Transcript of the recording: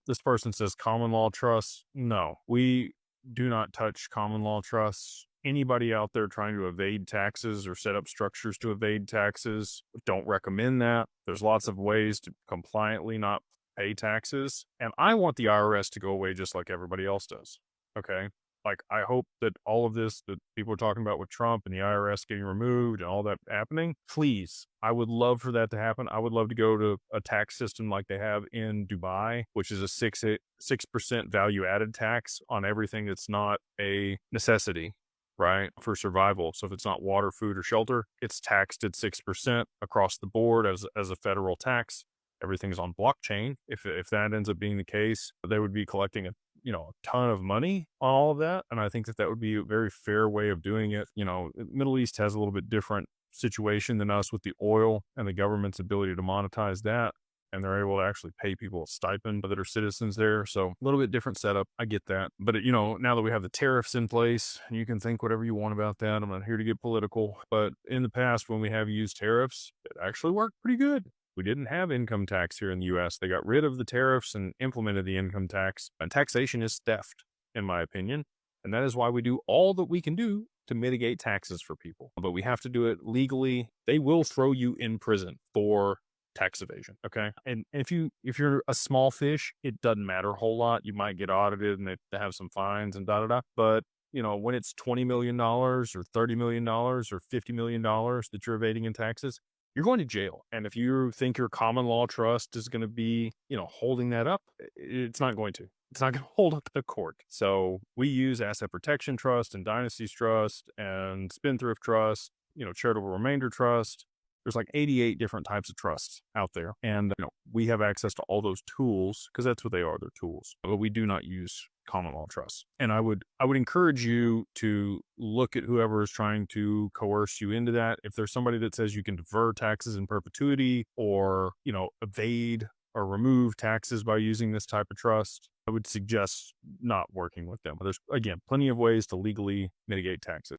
This person says common law trusts. No, we do not touch common law trusts. Anybody out there trying to evade taxes or set up structures to evade taxes, don't recommend that. There's lots of ways to compliantly not pay taxes. And I want the IRS to go away just like everybody else does. Okay. Like, I hope that all of this that people are talking about with Trump and the IRS getting removed and all that happening, please, I would love for that to happen. I would love to go to a tax system like they have in Dubai, which is a 6% value added tax on everything that's not a necessity, right, for survival. So if it's not water, food, or shelter, it's taxed at 6% across the board as a federal tax. Everything's on blockchain. If that ends up being the case, they would be collecting a ton of money on all of that. And I think that would be a very fair way of doing it. Middle East has a little bit different situation than us with the oil and the government's ability to monetize that. And they're able to actually pay people a stipend that are citizens there. So a little bit different setup. I get that. But, now that we have the tariffs in place, you can think whatever you want about that. I'm not here to get political. But in the past, when we have used tariffs, it actually worked pretty good. We didn't have income tax here in the US. They got rid of the tariffs and implemented the income tax. And taxation is theft, in my opinion. And that is why we do all that we can do to mitigate taxes for people. But we have to do it legally. They will throw you in prison for tax evasion. Okay. And if you're a small fish, it doesn't matter a whole lot. You might get audited and they have some fines and But when it's $20 million or $30 million or $50 million that you're evading in taxes, you're going to jail. And if you think your common law trust is going to be, holding that up, it's not going to. It's not going to hold up the court. So we use asset protection trust and dynasties trust and spendthrift trust, charitable remainder trust. There's like 88 different types of trusts out there. And we have access to all those tools because that's what they are. They're tools. But we do not use common law trusts. And I would encourage you to look at whoever is trying to coerce you into that. If there's somebody that says you can defer taxes in perpetuity or, evade or remove taxes by using this type of trust, I would suggest not working with them. There's, again, plenty of ways to legally mitigate taxes.